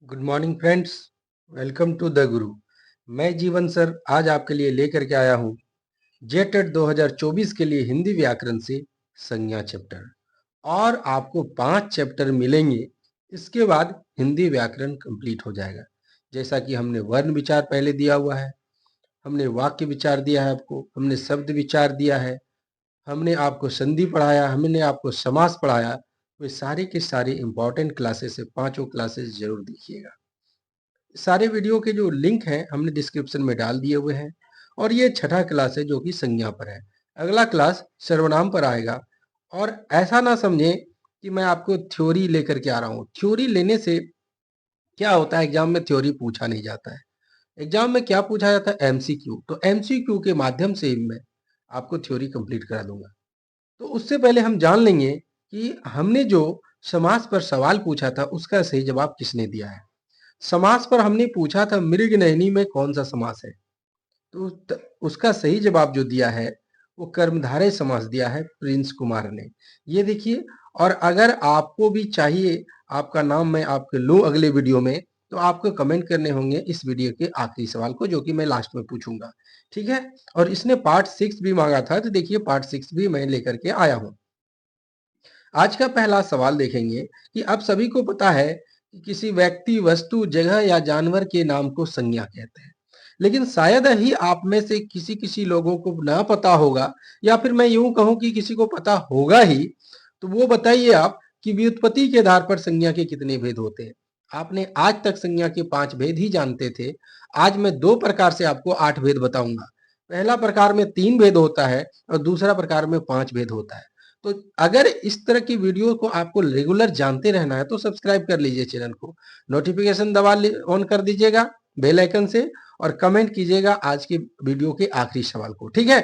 Good morning friends, welcome to the Guru. मैं जीवन sir आज आपके लिए लेकर के आया हूँ जेटेट 2024 के लिए हिंदी व्याकरण से संज्ञा चैप्टर। और आपको 5 चैप्टर मिलेंगे। इसके बाद हिंदी व्याकरण कंप्लीट हो जाएगा। जैसा कि हमने वर्ण विचार पहले दिया हुआ है, हमने वाक्य विचार दिया है, आपको हमने शब्द विचार दिया है, हमने आपको संधि पढ़ाया, हमने आपको समास पढ़ाया। वे सारे के सारे इंपॉर्टेंट क्लासेस है, पांचों क्लासेस जरूर देखिएगा। सारे वीडियो के जो लिंक हैं हमने डिस्क्रिप्शन में डाल दिए हुए हैं। और ये छठा क्लास है जो कि संज्ञा पर है। अगला क्लास सर्वनाम पर आएगा। और ऐसा ना समझें कि मैं आपको थ्योरी लेकर के आ रहा हूँ। थ्योरी लेने से क्या होता है, एग्जाम में थ्योरी पूछा नहीं जाता है। एग्जाम में क्या पूछा जाता है, एमसीक्यू। तो एमसीक्यू के माध्यम से मैं आपको थ्योरी कंप्लीट करा दूंगा। तो उससे पहले हम जान लेंगे कि हमने जो समास पर सवाल पूछा था उसका सही जवाब किसने दिया है। समास पर हमने पूछा था मृग नयनी में कौन सा समास है। तो उसका सही जवाब जो दिया है वो कर्मधारय समास दिया है प्रिंस कुमार ने। ये देखिए। और अगर आपको भी चाहिए आपका नाम मैं आपके लूं अगले वीडियो में, तो आपको कमेंट करने होंगे इस वीडियो के आखिरी सवाल को, जो कि मैं लास्ट में पूछूंगा। ठीक है। और इसने पार्ट 6 भी मांगा था, तो देखिए पार्ट 6 भी मैं लेकर के आया हूं। आज का पहला सवाल देखेंगे कि आप सभी को पता है कि किसी व्यक्ति, वस्तु, जगह या जानवर के नाम को संज्ञा कहते हैं। लेकिन शायद ही आप में से किसी किसी लोगों को ना पता होगा, या फिर मैं यूं कहूं कि किसी को पता होगा ही। तो वो बताइए आप कि व्युत्पत्ति के आधार पर संज्ञा के कितने भेद होते हैं। आपने आज तक संज्ञा के 5 भेद ही जानते थे। आज मैं 2 प्रकार से आपको 8 भेद बताऊंगा। पहला प्रकार में 3 भेद होता है और दूसरा प्रकार में 5 भेद होता है। तो अगर इस तरह की वीडियो को आपको रेगुलर जानते रहना है तो सब्सक्राइब कर लीजिए चैनल को, नोटिफिकेशन दबा ऑन कर दीजिएगा बेल आइकन से, और कमेंट कीजिएगा आज के वीडियो के आखिरी सवाल को। ठीक है।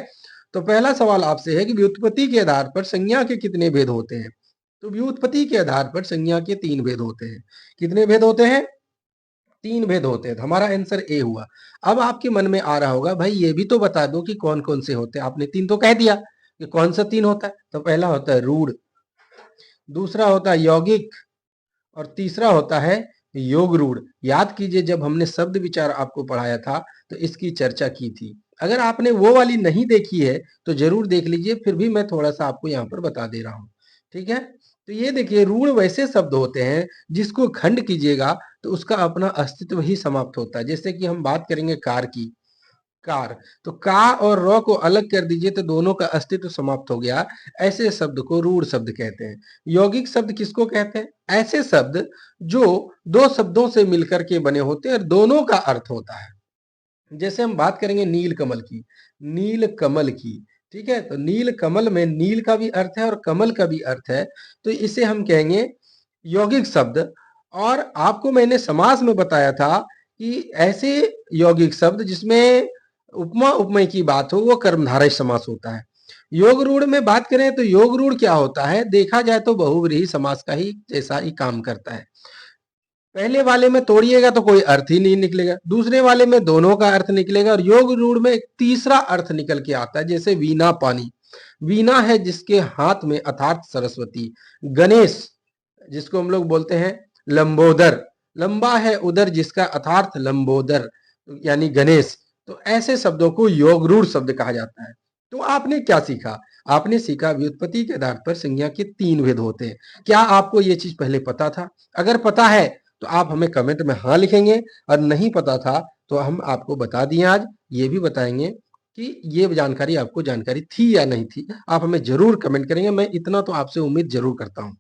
तो पहला सवाल आपसे है कि व्युत्पत्ति के आधार पर संज्ञा के कितने भेद होते हैं। तो व्युत्पत्ति के आधार पर संज्ञा के 3 भेद होते हैं। कितने भेद होते हैं? 3 भेद होते हैं। तो हमारा आंसर ए हुआ। अब आपके मन में आ रहा होगा, भाई ये भी तो बता दो कि कौन कौन से होते हैं। आपने 3 तो कह दिया कि कौन सा 3 होता है। तो पहला होता है रूढ़, दूसरा होता है यौगिक, और तीसरा होता है योग रूढ़। याद कीजिए जब हमने शब्द विचार आपको पढ़ाया था तो इसकी चर्चा की थी। अगर आपने वो वाली नहीं देखी है तो जरूर देख लीजिए, फिर भी मैं थोड़ा सा आपको यहाँ पर बता दे रहा हूँ। ठीक है। तो ये देखिए, रूढ़ वैसे शब्द होते हैं जिसको खंड कीजिएगा तो उसका अपना अस्तित्व ही समाप्त होता है। जैसे कि हम बात करेंगे कार की, कार। तो का और र को अलग कर दीजिए तो दोनों का अस्तित्व समाप्त हो गया। ऐसे शब्द को रूढ़ शब्द कहते हैं। यौगिक शब्द किसको कहते हैं? ऐसे शब्द जो दो शब्दों से मिलकर के बने होते हैं और दोनों का अर्थ होता है। जैसे हम बात करेंगे नील कमल की, नील कमल की। ठीक है। तो नील कमल में नील का भी अर्थ है और कमल का भी अर्थ है, तो इसे हम कहेंगे यौगिक शब्द। और आपको मैंने समास में बताया था कि ऐसे यौगिक शब्द जिसमें उपमा उपमेय की बात हो वो कर्मधारय समास होता है। योग रूढ़ में बात करें तो योग रूढ़ क्या होता है, देखा जाए तो बहुव्रीहि समास का ही जैसा ही काम करता है। पहले वाले में तोड़िएगा तो कोई अर्थ ही नहीं निकलेगा, दूसरे वाले में दोनों का अर्थ निकलेगा, और योग रूढ़ में एक तीसरा अर्थ निकल के आता है। जैसे वीणा पानी, वीणा है जिसके हाथ में अर्थात सरस्वती। गणेश जिसको हम लोग बोलते हैं लंबोदर, लंबा है उदर जिसका अर्थात लंबोदर यानी गणेश। तो ऐसे शब्दों को योग रूढ़ शब्द कहा जाता है। तो आपने क्या सीखा? आपने सीखा व्युत्पत्ति के आधार पर संज्ञा के 3 भेद होते हैं। क्या आपको ये चीज पहले पता था? अगर पता है तो आप हमें कमेंट में हाँ लिखेंगे, और नहीं पता था तो हम आपको बता दिए। आज ये भी बताएंगे कि ये जानकारी आपको जानकारी थी या नहीं थी। आप हमें जरूर कमेंट करेंगे, मैं इतना तो आपसे उम्मीद जरूर करता हूं।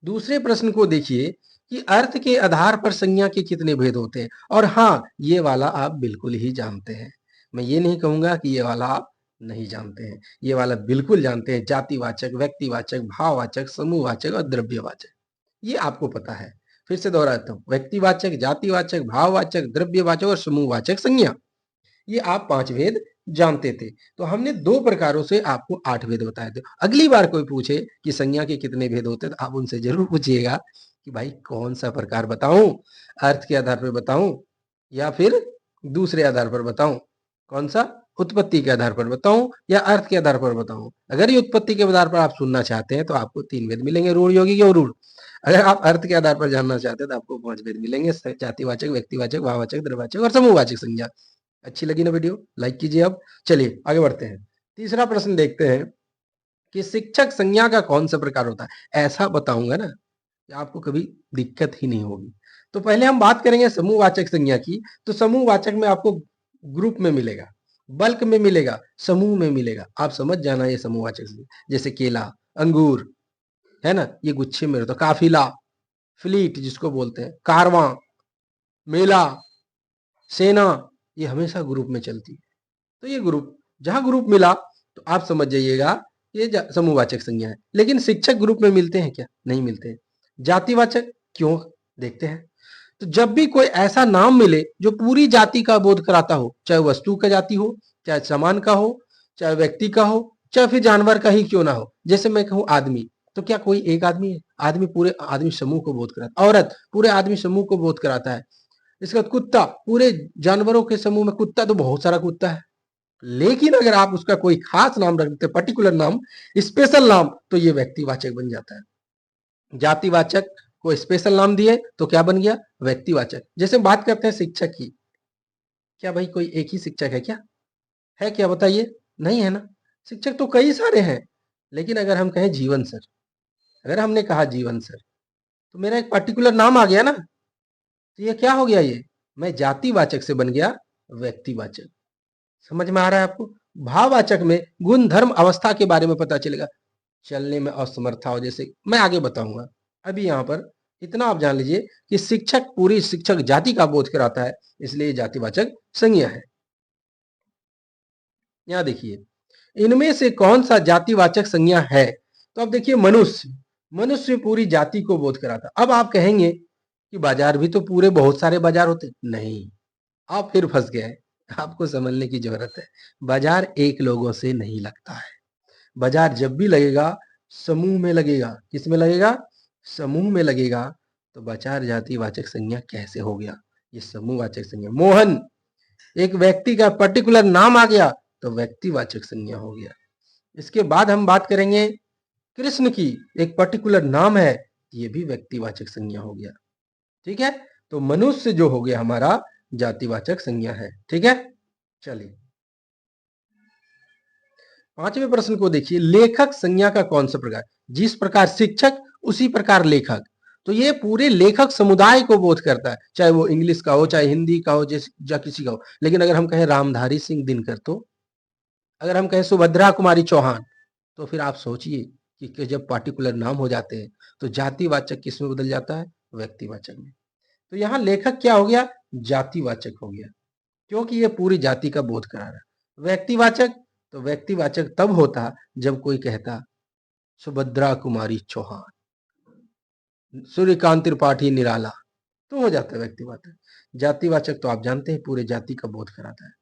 दूसरे प्रश्न को देखिए कि अर्थ के आधार पर संज्ञा के कितने भेद होते हैं। और हाँ, ये वाला आप बिल्कुल ही जानते हैं। मैं ये नहीं कहूंगा कि ये वाला आप नहीं जानते हैं, ये वाला बिल्कुल जानते हैं। जातिवाचक, व्यक्तिवाचक, भाववाचक, समूहवाचक और द्रव्यवाचक, ये आपको पता है। फिर से दोहराता हूं, व्यक्तिवाचक, जातिवाचक, भाववाचक, द्रव्यवाचक और समूहवाचक संज्ञा, ये आप 5 भेद जानते थे। तो हमने 2 प्रकारों से आपको 8 भेद बताए थे। अगली बार कोई पूछे कि संज्ञा के कितने भेद होते हैं तो आप उनसे जरूर पूछिएगा कि भाई कौन सा प्रकार बताऊं, अर्थ के आधार पर बताऊं या फिर दूसरे आधार पर बताऊं, कौन सा, उत्पत्ति के आधार पर बताऊं या अर्थ के आधार पर बताऊं। अगर ये उत्पत्ति के आधार पर आप सुनना चाहते हैं तो आपको 3 भेद मिलेंगे, रूढ़, यौगिक और रूढ़। अगर आप अर्थ के आधार पर जानना चाहते हैं तो आपको 5 भेद मिलेंगे, जातिवाचक, व्यक्तिवाचक, भाववाचक, द्रव्यवाचक और समूहवाचक संज्ञा। अच्छी लगी ना वीडियो? लाइक कीजिए। अब चलिए आगे बढ़ते हैं। तीसरा प्रश्न देखते हैं कि शिक्षक संज्ञा का कौन सा प्रकार होता है? ऐसा बताऊंगा ना कि आपको कभी दिक्कत ही नहीं होगी। तो पहले हम बात करेंगे समूहवाचक संज्ञा की। तो समूहवाचक में आपको ग्रुप में मिलेगा, बल्क में मिलेगा, समूह में मिलेगा। आप समझ जाना ये समूहवाचक संज्ञा। जैसे केला, अंगूर, है ना, ये गुच्छे में रहता है। काफिला, फ्लीट जिसको बोलते हैं, कारवां, मेला, सेना, ये हमेशा ग्रुप में चलती है। तो ये ग्रुप, जहां ग्रुप मिला तो आप समझ जाइएगा ये समूहवाचक संज्ञा है। लेकिन शिक्षक ग्रुप में मिलते हैं क्या? नहीं मिलते हैं। जातिवाचक क्यों? देखते हैं। तो जब भी कोई ऐसा नाम मिले जो पूरी जाति का बोध कराता हो, चाहे वस्तु का जाति हो, चाहे सामान का हो, चाहे व्यक्ति का हो, चाहे फिर जानवर का ही क्यों ना हो। जैसे मैं कहूं आदमी, तो क्या कोई एक आदमी है? आदमी पूरे आदमी समूह को बोध कराता है। औरत पूरे आदमी समूह को बोध कराता है। इसका कुत्ता, पूरे जानवरों के समूह में कुत्ता तो बहुत सारा कुत्ता है। लेकिन अगर आप उसका कोई खास नाम रख देते, पर्टिकुलर नाम, स्पेशल नाम, तो ये व्यक्तिवाचक बन जाता है। जातिवाचक को स्पेशल नाम दिए तो क्या बन गया? व्यक्तिवाचक। जैसे बात करते हैं शिक्षक की, क्या भाई कोई एक ही शिक्षक है क्या? है क्या बताइए? नहीं है ना। शिक्षक तो कई सारे हैं। लेकिन अगर हम कहें जीवन सर, अगर हमने कहा जीवन सर, तो मेरा एक पर्टिकुलर नाम आ गया ना। तो ये क्या हो गया? ये मैं जातिवाचक से बन गया व्यक्तिवाचक। समझ में आ रहा है आपको? भाववाचक में गुण, धर्म, अवस्था के बारे में पता चलेगा। चलने में असमर्था हो, जैसे मैं आगे बताऊंगा। अभी यहाँ पर इतना आप जान लीजिए कि शिक्षक पूरी शिक्षक जाति का बोध कराता है, इसलिए जातिवाचक संज्ञा है। यहाँ देखिए, इनमें से कौन सा जातिवाचक संज्ञा है? तो अब देखिए, मनुष्य, मनुष्य पूरी जाति को बोध कराता। अब आप कहेंगे कि बाजार भी तो पूरे बहुत सारे बाजार होते। नहीं, आप फिर फंस गए। आपको समझने की जरूरत है। बाजार एक लोगों से नहीं लगता है। बाजार जब भी लगेगा, समूह में लगेगा। किस में लगेगा? समूह में लगेगा। तो बाजार जातिवाचक संज्ञा कैसे हो गया? ये समूहवाचक संज्ञा। मोहन, एक व्यक्ति का पर्टिकुलर नाम आ गया तो व्यक्तिवाचक संज्ञा हो गया। इसके बाद हम बात करेंगे कृष्ण की, एक पर्टिकुलर नाम है, ये भी व्यक्तिवाचक संज्ञा हो गया। ठीक है। तो मनुष्य जो हो गया हमारा जातिवाचक संज्ञा है। ठीक है। चलिए पांचवें प्रश्न को देखिए, लेखक संज्ञा का कौन सा प्रकार? जिस प्रकार शिक्षक उसी प्रकार लेखक। तो ये पूरे लेखक समुदाय को बोध करता है, चाहे वो इंग्लिश का हो, चाहे हिंदी का हो, या किसी का हो। लेकिन अगर हम कहें रामधारी सिंह दिनकर, तो अगर हम कहें सुभद्रा कुमारी चौहान, तो फिर आप सोचिए कि जब पार्टिकुलर नाम हो जाते हैं तो जातिवाचक किस में बदल जाता है? व्यक्तिवाचक में। तो यहाँ लेखक क्या हो गया? जातिवाचक हो गया, क्योंकि ये पूरी जाति का बोध करा रहा है। व्यक्तिवाचक, तो व्यक्तिवाचक तब होता जब कोई कहता सुभद्रा कुमारी चौहान, सूर्यकांत त्रिपाठी निराला, तो हो जाता है व्यक्तिवाचक। जातिवाचक तो आप जानते हैं पूरे जाति का बोध कराता है।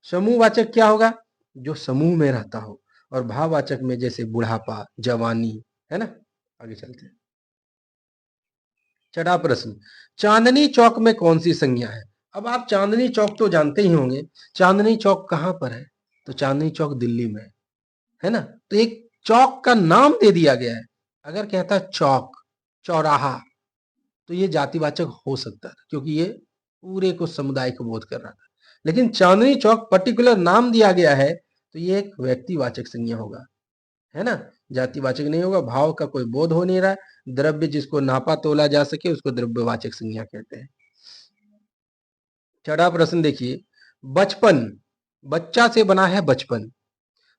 समूहवाचक क्या होगा? जो समूह में रहता हो। और भाववाचक में जैसे बुढ़ापा, जवानी, है ना। आगे चलते हैं। छठा प्रश्न, चांदनी चौक में कौन सी संज्ञा है? अब आप चांदनी चौक तो जानते ही होंगे। चांदनी चौक कहां पर है? तो चांदनी चौक दिल्ली में है ना। तो एक चौक का नाम दे दिया गया है। अगर कहता चौक, चौराहा, तो ये जातिवाचक हो सकता है, क्योंकि ये पूरे को समुदाय को बोध कर रहा था। लेकिन चांदनी चौक पर्टिकुलर नाम दिया गया है, तो ये एक व्यक्तिवाचक संज्ञा होगा, है ना। जातिवाचक नहीं होगा। भाव का कोई बोध हो नहीं रहा है। द्रव्य जिसको नापा तोला जा सके उसको द्रव्यवाचक संज्ञा कहते हैं। छठा प्रश्न देखिए, बचपन, बच्चा से बना है बचपन।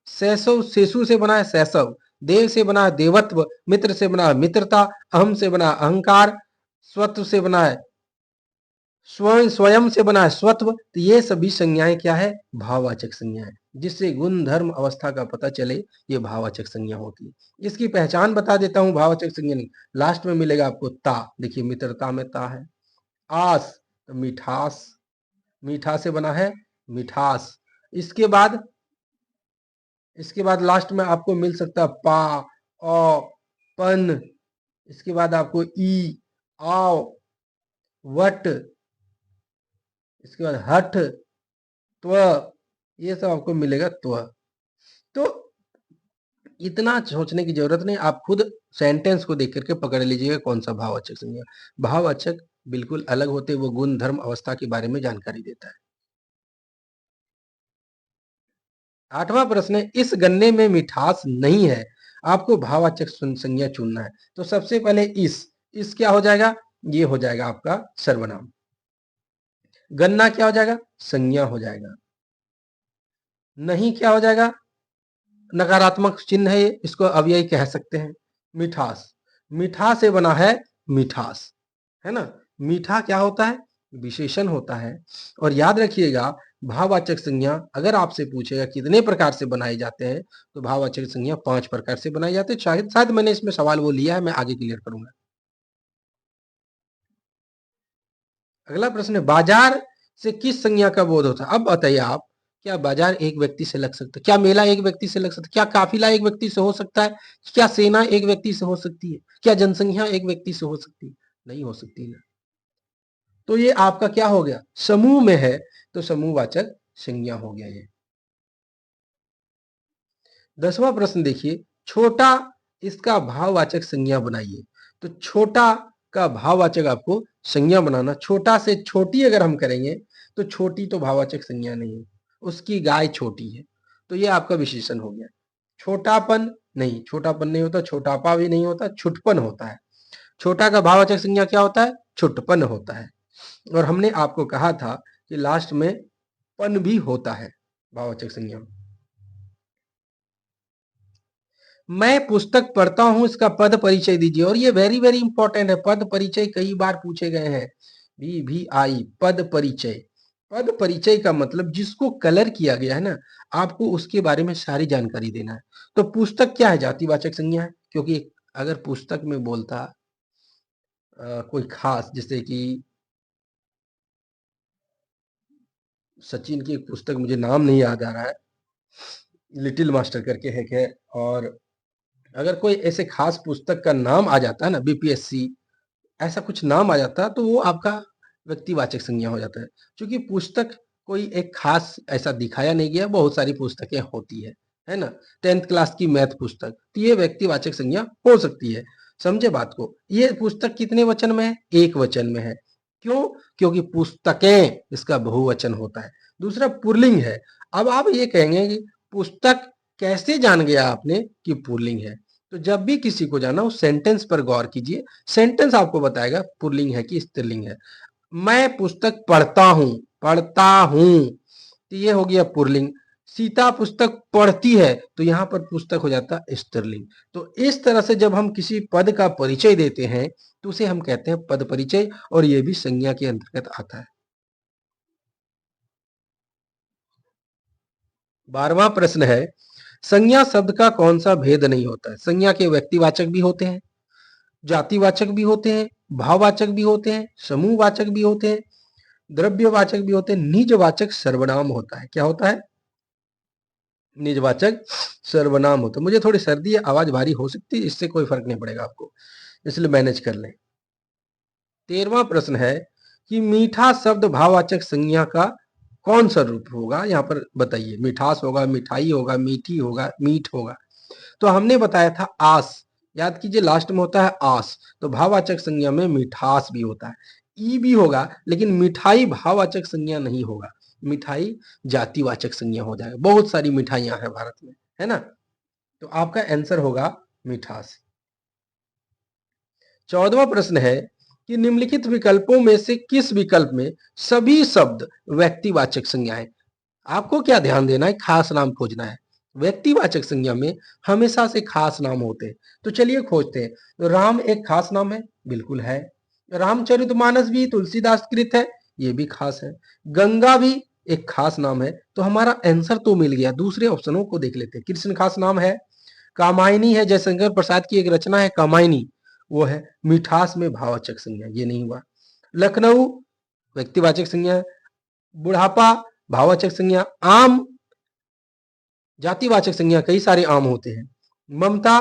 शैशव, शिशु से बना है शैशव। देव से बना है देवत्व। मित्र से बना है मित्रता। अहम से बना है अहंकार। स्वत्व से बना है स्वयं, स्वयं से बना है स्वत्व। तो ये सभी संज्ञाएं क्या है? भाववाचक संज्ञाएं। जिससे गुण, धर्म, अवस्था का पता चले, ये भाववाचक संज्ञा होती है। इसकी पहचान बता देता हूं। भाववाचक संज्ञा नहीं, लास्ट में मिलेगा आपको ता। देखिए मित्रता में ता है। आस, तो मिठास, मीठा से बना है मिठास। इसके बाद, इसके बाद लास्ट में आपको मिल सकता है पा, औ, पन। इसके बाद आपको ई, आओ, वट। इसके बाद हठ, त्व, ये सब आपको मिलेगा त्व। तो इतना सोचने की जरूरत नहीं, आप खुद सेंटेंस को देख करके पकड़ लीजिएगा कौन सा भाववाचक संज्ञा। भाववाचक बिल्कुल अलग होते, वो गुण धर्म अवस्था के बारे में जानकारी देता है। 8वां प्रश्न है, इस गन्ने में मिठास नहीं है, आपको भाववाचक संज्ञा चुनना है। तो सबसे पहले इस क्या हो जाएगा, ये हो जाएगा आपका सर्वनाम। गन्ना क्या हो जाएगा, संज्ञा हो जाएगा। नहीं क्या हो जाएगा, नकारात्मक चिन्ह है, इसको अव्यय कह सकते हैं। मिठास, मीठा से बना है मिठास, है ना। मीठा क्या होता है, विशेषण होता है। और याद रखिएगा, भाववाचक संज्ञा अगर आपसे पूछेगा कितने प्रकार से बनाए जाते हैं, तो भाववाचक संज्ञा 5 प्रकार से बनाई जाते हैं। शायद शायद मैंने इसमें सवाल वो लिया है, मैं आगे क्लियर करूंगा। अगला प्रश्न है, बाजार से किस संज्ञा का बोध होता है। अब बताइए आप, क्या बाजार एक व्यक्ति से लग सकता है, क्या मेला एक व्यक्ति से लग सकता है, क्या काफिला एक व्यक्ति से हो सकता है, क्या सेना एक व्यक्ति से हो सकती है, क्या जनसंख्या एक व्यक्ति से हो सकती है, नहीं हो सकती ना। तो ये आपका क्या हो गया, समूह में है, तो समूहवाचक संज्ञा हो गया ये। 10वां प्रश्न देखिए, छोटा, इसका भाववाचक संज्ञा बनाइए। तो छोटा का भाववाचक आपको संज्ञा बनाना, छोटा से छोटी अगर हम करेंगे तो छोटी तो भाववाचक संज्ञा नहीं है, उसकी गाय छोटी है, तो ये आपका विशेषण हो गया। छोटापन नहीं, छोटापन नहीं होता, छोटापा भी नहीं होता, छुटपन होता है। छोटा का भाववाचक संज्ञा क्या होता है, छुटपन होता है। और हमने आपको कहा था कि लास्ट में पन भी होता है भाववाचक संज्ञा में। मैं पुस्तक पढ़ता हूं, इसका पद परिचय दीजिए। और ये वेरी वेरी इंपॉर्टेंट है, पद परिचय कई बार पूछे गए हैं। भी आई, पद परिचय। पद परिचय का मतलब जिसको कलर किया गया है ना, आपको उसके बारे में सारी जानकारी देना है। तो पुस्तक क्या है, जातिवाचक संज्ञा है, क्योंकि अगर पुस्तक में बोलता कोई खास, जैसे कि सचिन की एक पुस्तक, मुझे नाम नहीं याद आ रहा है, लिटिल मास्टर करके है क्या, और अगर कोई ऐसे खास पुस्तक का नाम आ जाता है ना, बीपीएससी ऐसा कुछ नाम आ जाता है, तो वो आपका व्यक्तिवाचक संज्ञा हो जाता है। क्योंकि पुस्तक कोई एक खास ऐसा दिखाया नहीं गया, बहुत सारी पुस्तकें होती है ना। 10th क्लास की मैथ पुस्तक, तो ये व्यक्तिवाचक संज्ञा हो सकती है। समझे बात को, ये पुस्तक कितने वचन में है, एक वचन में है। क्यों, क्योंकि पुस्तकें इसका बहुवचन होता है। दूसरा पुल्लिंग है। अब आप ये कहेंगे कि पुस्तक कैसे जान गया आपने कि पुल्लिंग है। तो जब भी किसी को जाना, उस सेंटेंस पर गौर कीजिए, सेंटेंस आपको बताएगा पुल्लिंग है कि स्त्रीलिंग है। मैं पुस्तक पढ़ता हूं, पढ़ता हूं, तो ये हो गया पुल्लिंग। सीता पुस्तक पढ़ती है, तो यहां पर पुस्तक हो जाता है स्त्रीलिंग। तो इस तरह से जब हम किसी पद का परिचय देते हैं, तो उसे हम कहते हैं पद परिचय, और ये भी संज्ञा के अंतर्गत आता है। 12वां प्रश्न है, संज्ञा शब्द का कौन सा भेद नहीं होता है। संज्ञा के व्यक्तिवाचक भी होते हैं, जातिवाचक भी होते हैं, भाववाचक भी होते हैं, समूहवाचक भी होते हैं, द्रव्यवाचक भी होते हैं, निजवाचक सर्वनाम होता है। क्या होता है, निजवाचक सर्वनाम होता है। मुझे थोड़ी सर्दी है, आवाज भारी हो सकती है, इससे कोई फर्क नहीं पड़ेगा आपको, इसलिए मैनेज कर लें। 13वां प्रश्न है कि मीठा शब्द भाववाचक संज्ञा का कौन सा रूप होगा, यहाँ पर बताइए। मिठास होगा, मिठाई होगा, मीठी होगा, मीठ होगा। तो हमने बताया था आस, याद कीजिए लास्ट में होता है आस, तो भाववाचक संज्ञा में मिठास भी होता है, ई भी होगा, लेकिन मिठाई भाववाचक संज्ञा नहीं होगा, मिठाई जातिवाचक संज्ञा हो जाएगा। बहुत सारी मिठाइयां हैं भारत में, है ना। तो आपका आंसर होगा मिठास। 14वां प्रश्न है कि निम्नलिखित विकल्पों में से किस विकल्प में सभी शब्द व्यक्तिवाचक संज्ञा है। आपको क्या ध्यान देना है, खास नाम खोजना है। व्यक्तिवाचक संज्ञा में हमेशा से खास नाम होते हैं, तो चलिए खोजते हैं। तो राम एक खास नाम है, बिल्कुल है। रामचरितमानस भी तुलसीदास कृत है, ये भी खास है। गंगा भी एक खास नाम है, तो हमारा आंसर तो मिल गया। दूसरे ऑप्शनों को देख लेते हैं। कृष्ण खास नाम है, कामायनी है, जयशंकर प्रसाद की एक रचना है कामायनी, वो है। मिठास में भाववाचक संज्ञा, ये नहीं हुआ। लखनऊ व्यक्तिवाचक संज्ञा, बुढ़ापा भाववाचक संज्ञा, आम जातिवाचक संज्ञा, कई सारे आम होते हैं। ममता,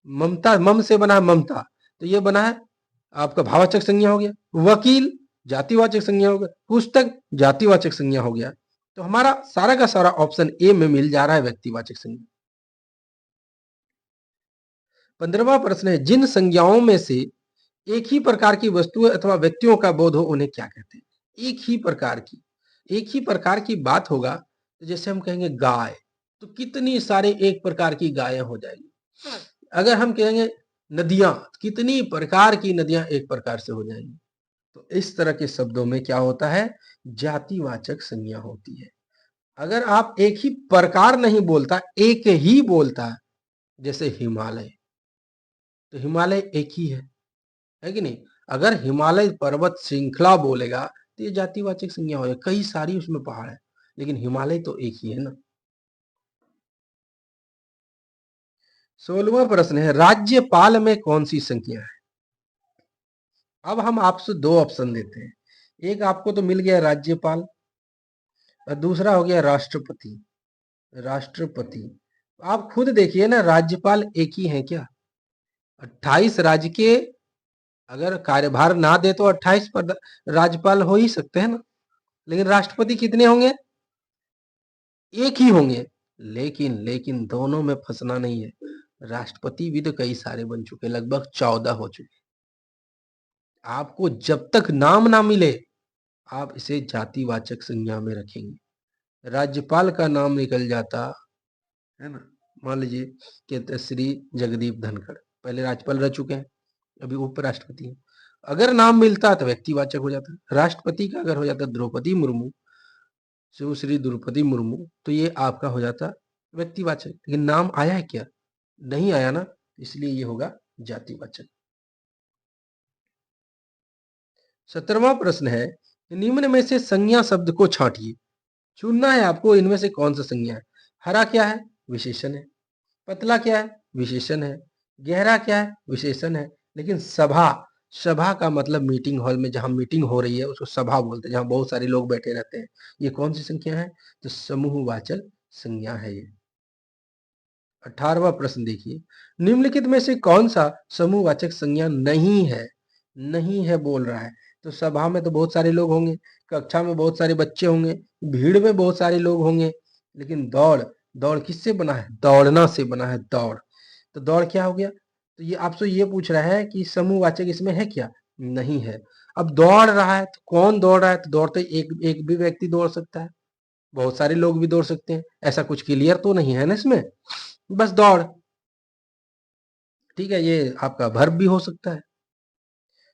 ममता मम से बना है ममता, तो ये बना है आपका भाववाचक संज्ञा हो गया। वकील जातिवाचक संज्ञा हो गया, पुस्तक जातिवाचक संज्ञा हो गया। तो हमारा सारा का सारा ऑप्शन ए में मिल जा रहा है व्यक्तिवाचक संज्ञा। 15वां प्रश्न है, जिन संज्ञाओं में से एक ही प्रकार की वस्तुएं अथवा व्यक्तियों का बोध हो उन्हें क्या कहते हैं? एक ही प्रकार की बात होगा तो जैसे हम कहेंगे गाय, तो कितनी सारे एक प्रकार की गायें हो जाएगी। अगर हम कहेंगे नदियां, कितनी प्रकार की नदियां एक प्रकार से हो जाएंगी। तो इस तरह के शब्दों में क्या होता है? जातिवाचक संज्ञा होती है। अगर आप एक ही प्रकार नहीं बोलता, एक ही बोलता, जैसे हिमालय, तो हिमालय एक ही है कि नहीं? अगर हिमालय पर्वत श्रृंखला बोलेगा तो ये जातिवाचक संज्ञा हो जाए, कई सारी उसमें पहाड़ है, लेकिन हिमालय तो एक ही है ना। 16वां प्रश्न है, राज्यपाल में कौन सी संज्ञा है? अब हम आपसे दो ऑप्शन देते हैं, एक आपको तो मिल गया राज्यपाल और दूसरा हो गया राष्ट्रपति। राष्ट्रपति, आप खुद देखिए ना, राज्यपाल एक ही है क्या? 28 राज्य के अगर कार्यभार ना दे तो 28 राज्यपाल हो ही सकते हैं ना, लेकिन राष्ट्रपति कितने होंगे? एक ही होंगे। लेकिन लेकिन दोनों में फंसना नहीं है, राष्ट्रपति भी तो कई सारे बन चुके, लगभग 14 हो चुके। आपको जब तक नाम ना मिले आप इसे जातिवाचक संज्ञा में रखेंगे। राज्यपाल का नाम निकल जाता है ना, मान लीजिए कि श्री जगदीप धनखड़ पहले राज्यपाल रह चुके हैं, अभी उपराष्ट्रपति हैं। अगर नाम मिलता तो व्यक्तिवाचक हो जाता। राष्ट्रपति का अगर हो जाता द्रौपदी मुर्मू, सुश्री द्रौपदी मुर्मू, तो ये आपका हो जाता व्यक्तिवाचक। लेकिन नाम आया है क्या? नहीं आया ना, इसलिए ये होगा जातिवाचक। 17वां प्रश्न है, निम्न में से संज्ञा शब्द को छांटिए। चुनना है आपको, इनमें से कौन सा संज्ञा है? हरा क्या है? विशेषण है। पतला क्या है? विशेषण है। गहरा क्या है? विशेषण है। लेकिन सभा, सभा का मतलब मीटिंग हॉल में जहां मीटिंग हो रही है उसको सभा बोलते हैं, जहां बहुत सारे लोग बैठे रहते हैं। ये कौन सी संख्या है? तो समूहवाचक संज्ञा है ये। 18वां प्रश्न देखिए, निम्नलिखित में से कौन सा समूहवाचक संज्ञा नहीं है? नहीं है बोल रहा है, तो सभा में तो बहुत सारे लोग होंगे, कक्षा में बहुत सारे बच्चे होंगे, भीड़ में बहुत सारे लोग होंगे, लेकिन दौड़, दौड़ किससे बना है? दौड़ना से बना है, दौड़। तो दौड़ क्या हो गया? तो ये आपसे ये पूछ रहा है कि समूहवाचक इसमें है क्या? नहीं है। अब दौड़ रहा है तो कौन दौड़ रहा है? तो दौड़ते एक एक भी व्यक्ति दौड़ सकता है, बहुत सारे लोग भी दौड़ सकते हैं, ऐसा कुछ क्लियर तो नहीं है ना इसमें, बस दौड़। ठीक है, ये आपका वर्ब भी हो सकता है।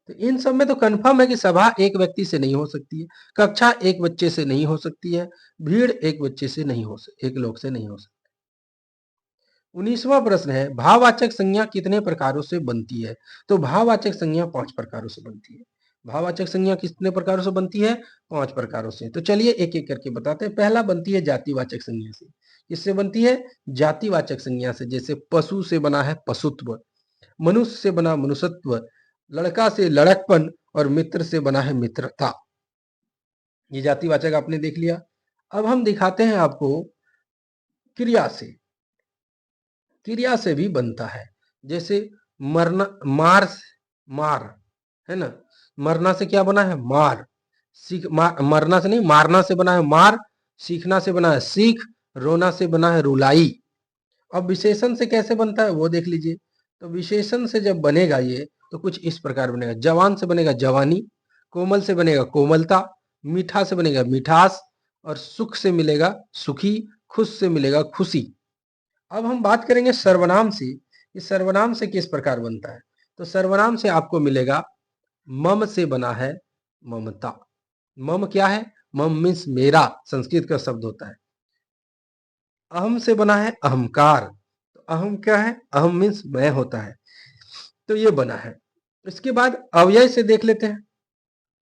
तो इन सब में तो कंफर्म है कि सभा एक व्यक्ति से नहीं हो सकती है, कक्षा एक बच्चे से नहीं हो सकती है, भीड़ एक बच्चे से नहीं हो सकती, एक लोग से नहीं हो सकती। 19वां प्रश्न है, भाववाचक संज्ञा कितने प्रकारों से बनती है? तो भाववाचक संज्ञा 5 प्रकारों से बनती है। भाववाचक संज्ञा कितने प्रकारों से बनती है? 5 प्रकारों से। तो चलिए एक एक करके बताते हैं। पहला बनती है जातिवाचक संज्ञा से। किससे बनती है? जातिवाचक संज्ञा से। जैसे पशु से बना है पशुत्व, मनुष्य से बना मनुष्यत्व, लड़का से लड़कपन और मित्र से बना है मित्रता। ये जातिवाचक आपने देख लिया। अब हम दिखाते हैं आपको क्रिया से। क्रिया से भी बनता है, जैसे मरना, मार, मार है ना, मरना से क्या बना है? मार। सीख, मरना से नहीं, मारना से बना है मार, सीखना से बना है सीख, रोना से बना है रुलाई। अब विशेषण से कैसे बनता है वो देख लीजिए। तो विशेषण से जब बनेगा ये तो कुछ इस प्रकार बनेगा, जवान से बनेगा जवानी, कोमल से बनेगा कोमलता, मीठा से बनेगा मिठास, और सुख से मिलेगा सुखी, खुश से मिलेगा खुशी। अब हम बात करेंगे सर्वनाम से, कि सर्वनाम से किस प्रकार बनता है। तो सर्वनाम से आपको मिलेगा, मम से बना है ममता। मम क्या है? मम मीन्स मेरा, संस्कृत का शब्द होता है। अहम से बना है अहंकार, तो अहम क्या है? अहम मीन्स मैं होता है, तो ये बना है। इसके बाद अव्यय से देख लेते हैं।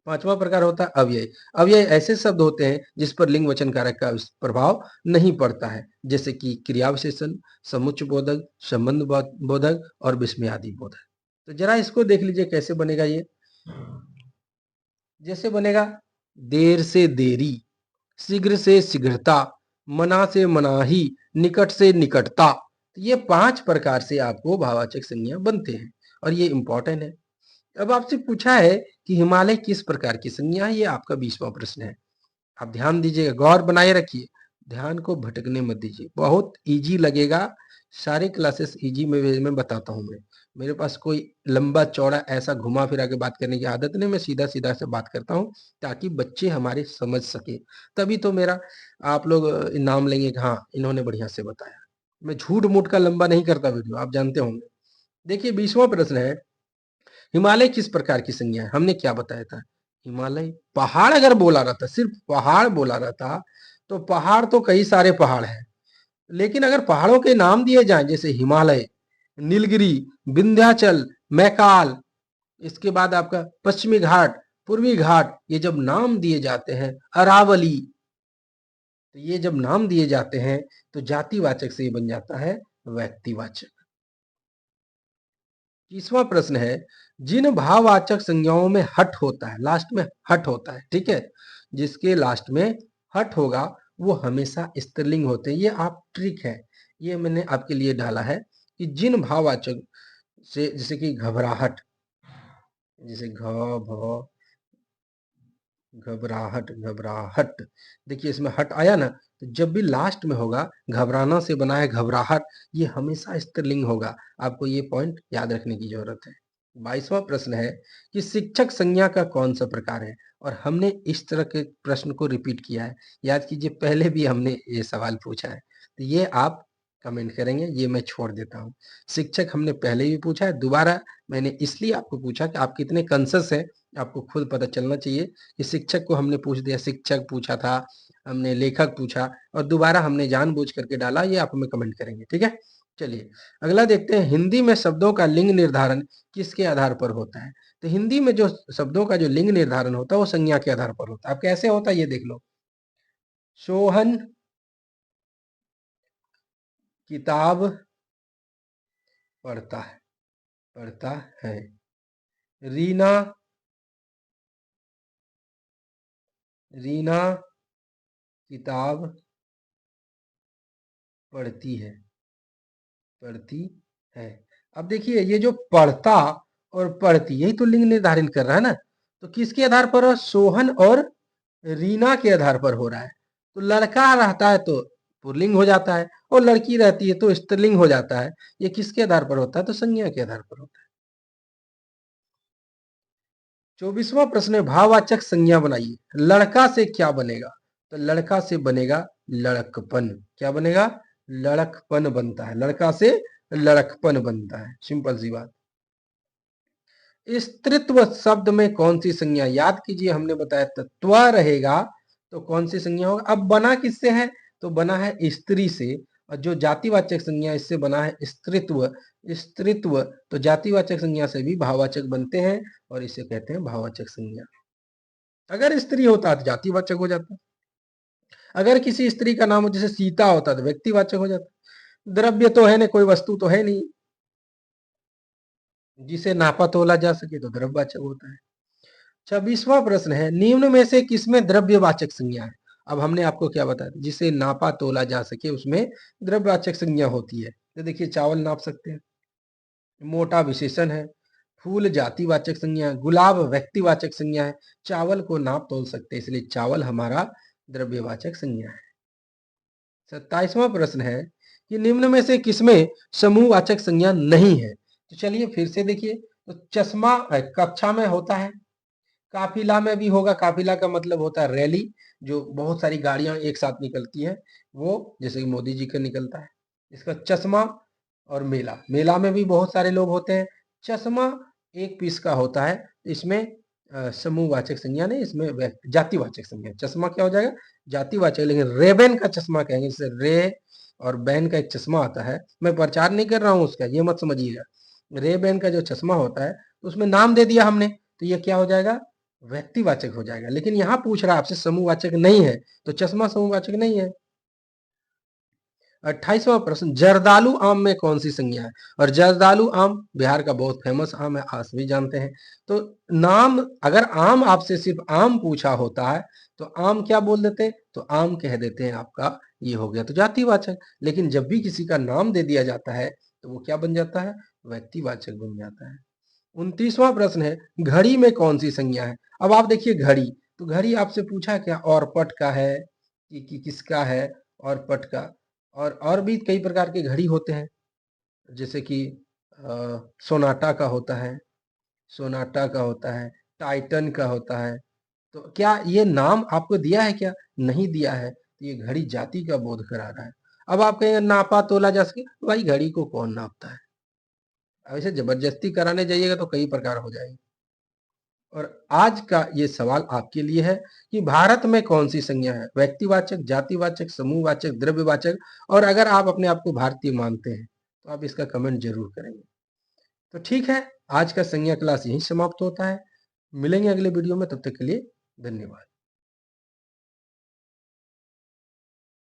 5वां प्रकार होता है अव्यय। अव्यय ऐसे शब्द होते हैं जिस पर लिंग वचन कारक का प्रभाव नहीं पड़ता है, जैसे कि क्रिया विशेषण, समुच्चय बोधक, संबंध बोधक और विस्मयादि बोधक। तो जरा इसको देख लीजिए कैसे बनेगा ये। जैसे बनेगा, देर से देरी, शीघ्र से शीघ्रता, मना से मनाही, निकट से निकटता। तो ये 5 प्रकार से आपको भाववाचक संज्ञा बनते हैं और ये इंपॉर्टेंट है। अब आपसे पूछा है कि हिमालय किस प्रकार की संज्ञा है, ये आपका 20वां प्रश्न है। आप ध्यान दीजिएगा, गौर बनाए रखिए, ध्यान को भटकने मत दीजिए, बहुत इजी लगेगा सारी क्लासेस इजी में बताता हूँ मैं। मेरे पास कोई लंबा चौड़ा ऐसा घुमा फिरा के बात करने की आदत नहीं, मैं सीधा सीधा से बात करता हूँ ताकि बच्चे हमारे समझ सके। तभी तो मेरा आप लोग इनाम लेंगे कि हाँ इन्होंने बढ़िया से बताया। मैं झूठ मूठ का लंबा नहीं करता वीडियो, आप जानते होंगे। देखिए 20वां प्रश्न है, हिमालय किस प्रकार की संज्ञा है? हमने क्या बताया था? हिमालय पहाड़ अगर बोला रहता, सिर्फ पहाड़ बोला रहता, तो पहाड़ तो कई सारे पहाड़ हैं, लेकिन अगर पहाड़ों के नाम दिए जाएं जैसे हिमालय, नीलगिरी, विंध्याचल, मैकाल, इसके बाद आपका पश्चिमी घाट, पूर्वी घाट, ये जब नाम दिए जाते हैं, अरावली, तो ये जब नाम दिए जाते हैं तो जातिवाचक से ये बन जाता है व्यक्तिवाचक। 30वां प्रश्न है, जिन भाववाचक संज्ञाओं में हट होता है, लास्ट में हट होता है, ठीक है, जिसके लास्ट में हट होगा वो हमेशा स्त्रीलिंग होते हैं। ये आप ट्रिक है, ये मैंने आपके लिए डाला है कि जिन भाववाचक से, जैसे कि घबराहट, जैसे घबराहट, घबराहट, देखिए इसमें हट आया ना, तो जब भी लास्ट में होगा, घबराना से बना है घबराहट, ये हमेशा स्त्रीलिंग होगा। आपको ये पॉइंट याद रखने की जरूरत है। 22वां प्रश्न है कि शिक्षक संज्ञा का कौन सा प्रकार है? और हमने इस तरह के प्रश्न को रिपीट किया है, याद कीजिए पहले भी हमने ये सवाल पूछा है, तो ये आप कमेंट करेंगे, ये मैं छोड़ देता हूँ। शिक्षक हमने पहले भी पूछा है, दोबारा मैंने इसलिए आपको पूछा कि आप कितने कंसस है, आपको खुद पता चलना चाहिए कि शिक्षक को हमने पूछ दिया, शिक्षक पूछा था, हमने लेखक पूछा, और दोबारा हमने जानबूझ करके डाला, ये आप हमें कमेंट करेंगे, ठीक है। चलिए अगला देखते हैं, हिंदी में शब्दों का लिंग निर्धारण किसके आधार पर होता है? तो हिंदी में जो शब्दों का जो लिंग निर्धारण होता है वो संज्ञा के आधार पर होता है। अब कैसे होता है ये देख लो। सोहन किताब पढ़ता है। रीना रीना किताब पढ़ती है पढ़ती है। अब देखिए ये जो पढ़ता और पढ़ती, यही तो लिंग निर्धारित कर रहा है ना, तो किसके आधार पर? सोहन और रीना के आधार पर हो रहा है। तो लड़का रहता है तो पुल्लिंग हो जाता है, और लड़की रहती है तो स्त्रीलिंग हो जाता है। ये किसके आधार पर होता है? तो संज्ञा के आधार पर होता है। 24वां प्रश्न है, भाववाचक संज्ञा बनाइए। लड़का से क्या बनेगा? तो लड़का से बनेगा लड़कपन। क्या बनेगा? लड़कपन बनता है, लड़का से लड़कपन बनता है, सिंपल सी बात। स्त्रीत्व शब्द में कौन सी संज्ञा? याद कीजिए हमने बताया तत्व रहेगा तो कौन सी संज्ञा होगा। अब बना किससे है? तो बना है स्त्री से, और जो जातिवाचक संज्ञा इससे बना है स्त्रीत्व। स्त्रीत्व तो जातिवाचक संज्ञा से भी भाववाचक बनते हैं, और इसे कहते हैं भाववाचक संज्ञा। अगर स्त्री होता तो जातिवाचक हो जाता। अगर किसी स्त्री का नाम जैसे सीता होता तो व्यक्तिवाचक हो जाता। द्रव्य तो है नहीं, कोई वस्तु तो है नहीं जिसे नापा तोला जा सके, तो द्रव्यवाचक होता है। 26वां प्रश्न है, निम्न में से किसमें द्रव्यवाचक संज्ञा है? अब हमने आपको क्या बताया, जिसे नापा तोला जा सके उसमें द्रव्यवाचक संज्ञा होती है। तो देखिए चावल नाप सकते हैं, मोटा विशेषण है, फूल जातिवाचक संज्ञा है, गुलाब व्यक्तिवाचक संज्ञा है, चावल को नाप तोल सकते हैं, इसलिए चावल हमारा द्रव्यवाचक संज्ञा है। 27वां प्रश्न है कि निम्न में से किसमें समूहवाचक संज्ञा नहीं है? तो चलिए फिर से देखिए, तो चश्मा कक्षा में होता है, काफिला में भी होगा। काफिला का मतलब होता है रैली, जो बहुत सारी गाड़ियां एक साथ निकलती हैं, वो जैसे कि मोदी जी का निकलता है। इसका चश्मा। और मेला, मेला में भी बहुत सारे लोग होते हैं। चश्मा एक पीस का होता है, इसमें समूहवाचक संज्ञा नहीं, इसमें जातिवाचक संज्ञा। चश्मा क्या हो जाएगा? जातिवाचक। लेकिन रेबेन का चश्मा कहेंगे, जैसे रे और बैन का एक चश्मा आता है, मैं प्रचार नहीं कर रहा हूँ उसका, ये मत समझिएगा। रे बैन का जो चश्मा होता है उसमें नाम दे दिया हमने, तो ये क्या हो जाएगा? व्यक्तिवाचक हो जाएगा। लेकिन यहाँ पूछ रहा है आपसे समूहवाचक नहीं है, तो चश्मा समूहवाचक नहीं है। 28वां प्रश्न, जर्दालू आम में कौन सी संज्ञा है? और जर्दालू आम बिहार का बहुत फेमस आम है, आप सभी जानते हैं। तो नाम, अगर आम आपसे सिर्फ आम पूछा होता है तो आम क्या बोल देते? तो आम कह देते हैं, आपका ये हो गया तो जातिवाचक। लेकिन जब भी किसी का नाम दे दिया जाता है तो वो क्या बन जाता है? व्यक्तिवाचक बन जाता है। 29वां प्रश्न है, घड़ी में कौन सी संज्ञा है? अब आप देखिए घड़ी, तो घड़ी आपसे पूछा क्या? और पट का है कि किसका है? और पट का, और भी कई प्रकार के घड़ी होते हैं। जैसे कि सोनाटा का होता है, सोनाटा का होता है, टाइटन का होता है। तो क्या ये नाम आपको दिया है क्या? नहीं दिया है, तो ये घड़ी जाति का बोध करा रहा है। अब आप कहेंगे नापा तोला जा सके, भाई घड़ी को कौन नापता है? अब इसे जबरदस्ती कराने जाइएगा तो कई प्रकार हो जाएंगे। और आज का ये सवाल आपके लिए है कि भारत में कौन सी संज्ञा है, व्यक्तिवाचक, जातिवाचक, समूहवाचक, द्रव्यवाचक। और अगर आप अपने आप को भारतीय मानते हैं तो आप इसका कमेंट जरूर करेंगे। तो ठीक है, आज का संज्ञा क्लास यहीं समाप्त होता है। मिलेंगे अगले वीडियो में, तब तक के लिए धन्यवाद।